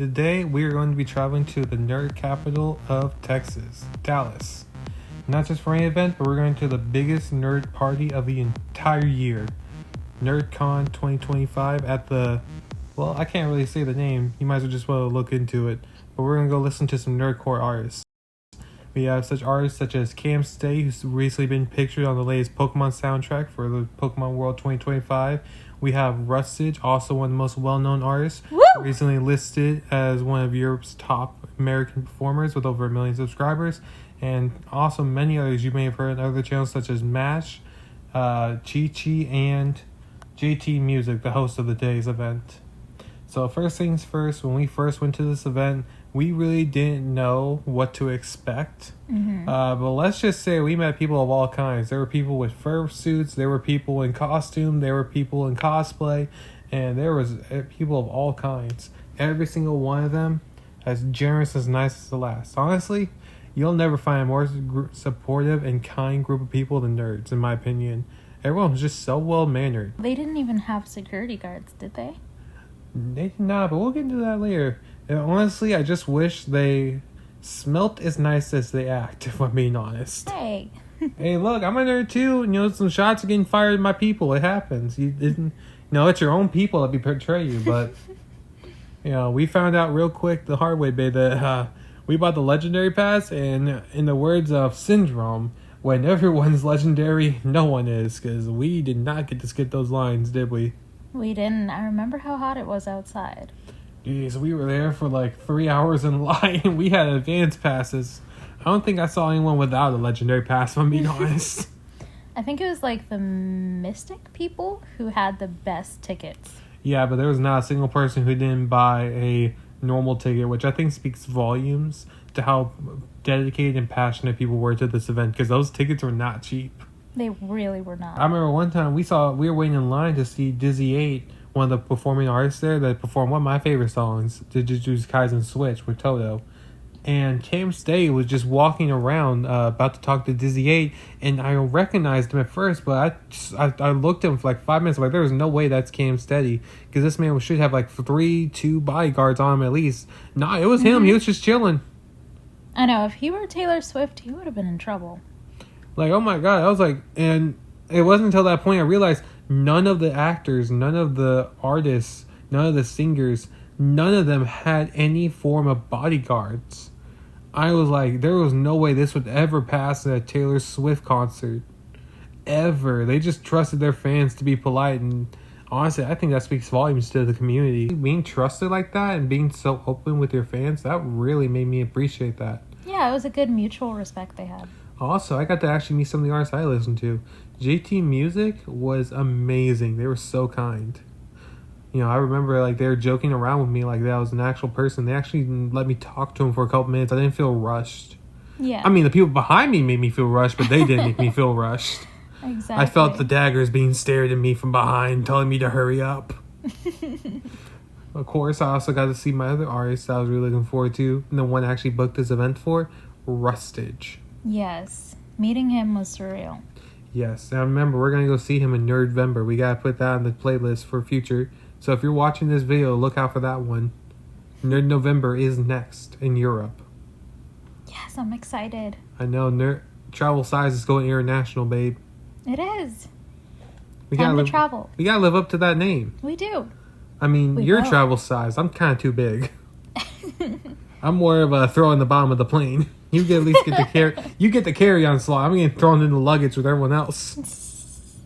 Today we are going to be traveling to the nerd capital of Texas, Dallas. Not just for any event, but we're going to the biggest nerd party of the entire year, NERDCORE 2025 at the, well, I can't really say the name. You might as well just want to look into it. But we're going to go listen to some NERDCORE artists. We have such artists such as Cam Stay, who's recently been pictured on the latest Pokemon soundtrack for the Pokemon World 2025. We have Rustage, also one of the most well-known artists, recently listed as one of Europe's top American performers with over 1 million subscribers, and also many others you may have heard on other channels such as MASH, Chi-Chi, and JT Music, the host of the day's event. So first things first, when we first went to this event, we really didn't know what to expect. But let's just say we met people of all kinds. There were people with fursuits, there were people in costume, there were people in cosplay, and there was people of all kinds. Every single one of them as generous, as nice as the last. Honestly, you'll never find a more supportive and kind group of people than nerds, in my opinion. Everyone was just so well-mannered. They didn't even have security guards, did they? They did not, but we'll get into that later. And honestly, I just wish they smelt as nice as they act, if I'm being honest. Hey. Hey, look, I'm a nerd too. Some shots are getting fired at my people. It happens. You didn't, it's your own people that betray you. But, we found out real quick the hard way, babe, that we bought the legendary pass. And in the words of Syndrome, when everyone's legendary, no one is. Because we did not get to skip those lines, did we? We didn't. I remember how hot it was outside. Jeez, we were there for like 3 hours in line. We had advance passes. I don't think I saw anyone without a legendary pass, if I'm being honest. I think it was like the Mystic people who had the best tickets. Yeah, but there was not a single person who didn't buy a normal ticket, which I think speaks volumes to how dedicated and passionate people were to this event, because those tickets were not cheap. They really were not. I remember one time we were waiting in line to see Dizzy 8, one of the performing artists there that performed one of my favorite songs, Jujutsu Kaisen Switch with Toto. And Cam Stay was just walking around about to talk to Dizzy 8, and I recognized him at first, but I looked at him for like 5 minutes, like there was no way that's Cam Steady, because this man should have like 2 bodyguards on him at least. Nah, it was him. He was just chilling. I know, if he were Taylor Swift, he would have been in trouble. Like, oh my god, I was like, and it wasn't until that point I realized none of the actors, none of the artists, none of the singers, none of them had any form of bodyguards. I was like, there was no way this would ever pass at a Taylor Swift concert. Ever. They just trusted their fans to be polite, and honestly, I think that speaks volumes to the community. Being trusted like that and being so open with your fans, that really made me appreciate that. Yeah, it was a good mutual respect they had. Also, I got to actually meet some of the artists I listened to. JT Music was amazing. They were so kind. I remember like they were joking around with me like that I was an actual person. They actually let me talk to them for a couple minutes. I didn't feel rushed. Yeah. I mean, the people behind me made me feel rushed, but they didn't make me feel rushed. Exactly. I felt the daggers being stared at me from behind, telling me to hurry up. Of course, I also got to see my other artists I was really looking forward to. And the one I actually booked this event for, Rustage. Yes. Meeting him was surreal. Yes. Now remember, we're going to go see him in Nerdvember. We got to put that on the playlist for future. So if you're watching this video, look out for that one. Nerd November is next in Europe. Yes, I'm excited. I know. Nerd travel size is going international, babe. It is. Time to travel. We got to live up to that name. We do. I mean, you're travel size. I'm kind of too big. I'm more of a throw in the bottom of the plane. You get at least get the carry. You get the carry-on slot. I'm getting thrown in the luggage with everyone else.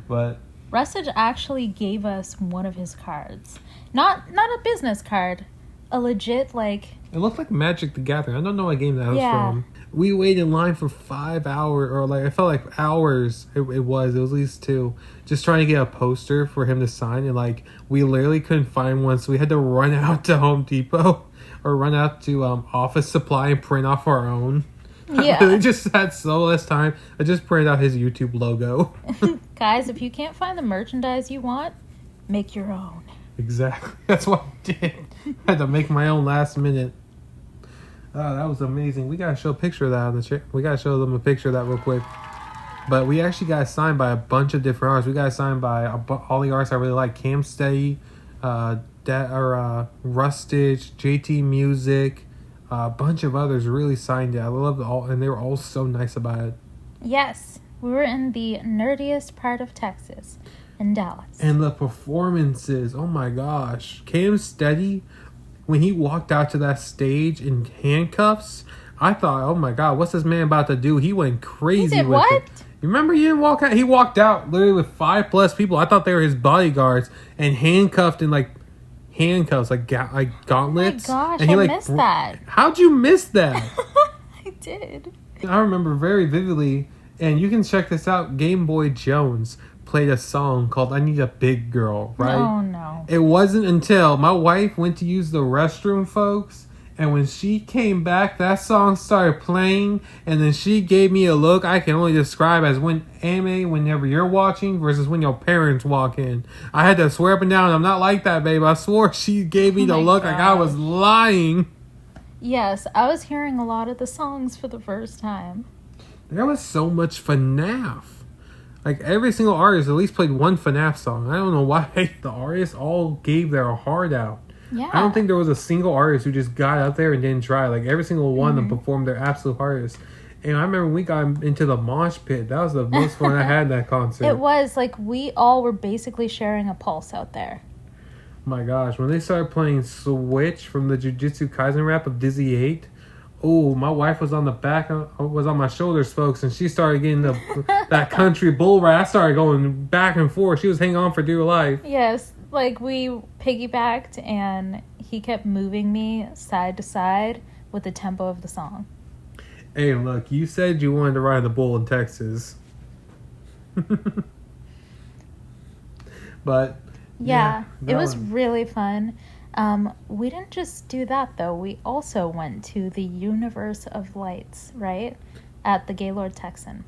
But Rustage actually gave us one of his cards. Not a business card. A legit, like... It looked like Magic the Gathering. I don't know what game that was from. We waited in line for 5 hours, or like, I felt like hours. It was at least 2. Just trying to get a poster for him to sign. And like, we literally couldn't find one. So we had to run out to Home Depot or run out to Office Supply and print off our own. Yeah. I really just had so less time. I just printed out his YouTube logo. Guys, if you can't find the merchandise you want, make your own. Exactly. That's what I did. I had to make my own last minute. Oh, that was amazing. We gotta show a picture of that on the chair. We gotta show them a picture of that real quick. But we actually got signed by a bunch of different artists. We got signed by all the artists I really like. Cam Stay, Rustage, JT Music, a bunch of others really signed it. I loved it all, and they were all so nice about it. Yes, we were in the nerdiest part of Texas, in Dallas. And the performances, oh my gosh. Cam Steady, when he walked out to that stage in handcuffs, I thought, oh my god, what's this man about to do? He went crazy with what? it. You remember he didn't walk out? He walked out literally with 5+ people. I thought they were his bodyguards and handcuffed in like handcuffs, like gauntlets. Oh my gosh, and he, I like, missed that. How'd you miss that? I did. I remember very vividly, and you can check this out. Game Boy Jones played a song called I Need a Big Girl, right? Oh, no. It wasn't until my wife went to use the restroom, folks, and when she came back, that song started playing, and then she gave me a look I can only describe as whenever you're watching versus when your parents walk in. I had to swear up and down, I'm not like that, babe. I swore she gave me the look like I was lying. Yes, I was hearing a lot of the songs for the first time. There was so much FNAF. Like, every single artist at least played one FNAF song. I don't know why the artists all gave their heart out. Yeah. I don't think there was a single artist who just got out there and didn't try. Like, every single one of them performed their absolute hardest. And I remember when we got into the mosh pit. That was the most fun I had in that concert. It was. Like, we all were basically sharing a pulse out there. My gosh. When they started playing Switch from the Jujutsu Kaisen rap of Dizzy 8, oh, my wife was on the back, was on my shoulders, folks, and she started getting that country bull ride. I started going back and forth. She was hanging on for dear life. Yes. Like, we piggybacked, and he kept moving me side to side with the tempo of the song. Hey, look, you said you wanted to ride the bull in Texas. But, yeah, it was really fun. We didn't just do that, though. We also went to the Universe of Lights, right? At the Gaylord Texan.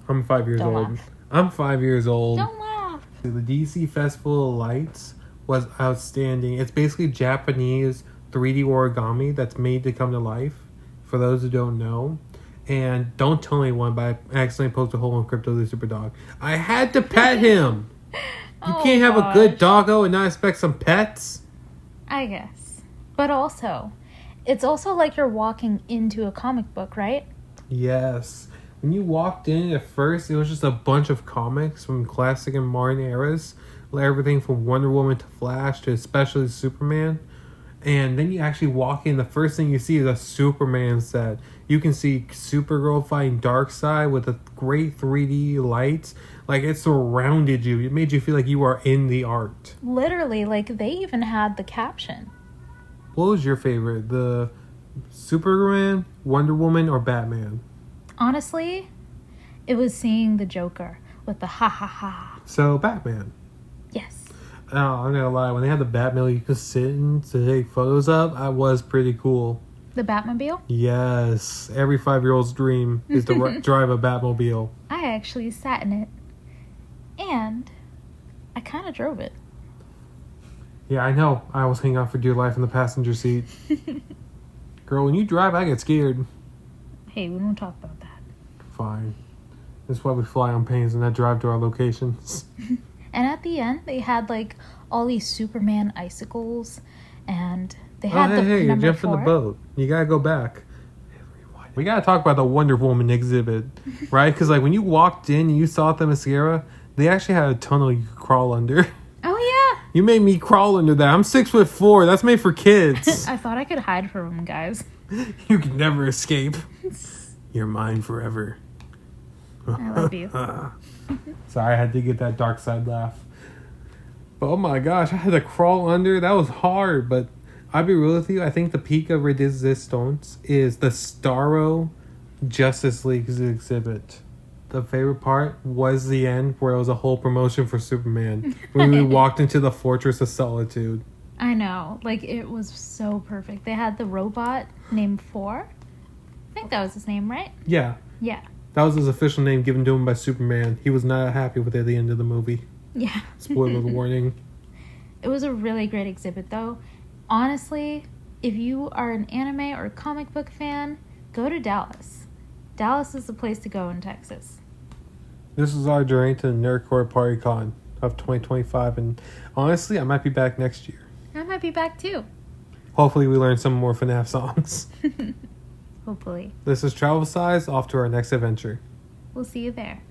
I'm 5 years Don't old. laugh. I'm 5 years old. Don't laugh. The DC Festival of Lights was outstanding. It's basically Japanese 3D origami that's made to come to life, for those who don't know. And don't tell anyone, but I accidentally poked a hole in Crypto the Super Dog. I had to pet him. You can't have a good doggo and not expect some pets. I guess. But also, it's also like you're walking into a comic book, right? Yes. When you walked in at first, it was just a bunch of comics from classic and modern eras. Everything from Wonder Woman to Flash to especially Superman. And then you actually walk in, the first thing you see is a Superman set. You can see Supergirl fighting Darkseid with a great 3D lights. Like, it surrounded you. It made you feel like you are in the art. Literally, like, they even had the caption. What was your favorite? The Superman, Wonder Woman, or Batman? Honestly, it was seeing the Joker with the ha ha ha. So, Batman. Yes. Oh, I'm not gonna lie. When they had the Batmobile you could sit in to take photos of, that was pretty cool. The Batmobile? Yes. Every 5-year-old's dream is to drive a Batmobile. I actually sat in it. And I kind of drove it. Yeah, I know. I was hanging out for dear life in the passenger seat. Girl, when you drive, I get scared. Hey, we don't talk about that. Fine. That's why we fly on planes and not drive to our locations. And at the end, they had like all these Superman icicles, and they had hey, you're number jumping 4. the boat. You gotta go back. We gotta talk about the Wonder Woman exhibit, right? Because like when you walked in and you saw the mascara, they actually had a tunnel you could crawl under. Oh yeah. You made me crawl under that. I'm 6'4". That's made for kids. I thought I could hide from them, guys. You can never escape. You're mine forever. I love you. Sorry, I had to get that dark side laugh. But oh my gosh, I had to crawl under. That was hard, but I'll be real with you. I think the peak of resistance is the Starro Justice League's exhibit. The favorite part was the end where it was a whole promotion for Superman. When we walked into the Fortress of Solitude. I know. Like, it was so perfect. They had the robot named 4. I think that was his name, right? Yeah. Yeah. That was his official name given to him by Superman. He was not happy with it at the end of the movie. Yeah. Spoiler warning. It was a really great exhibit, though. Honestly, if you are an anime or comic book fan, go to Dallas. Dallas is the place to go in Texas. This is our journey to the NERDCORE PartyCon. of 2025. And honestly, I might be back next year. I might be back too. Hopefully, we learn some more FNAF songs. Hopefully. This is Travel Size. Off to our next adventure. We'll see you there.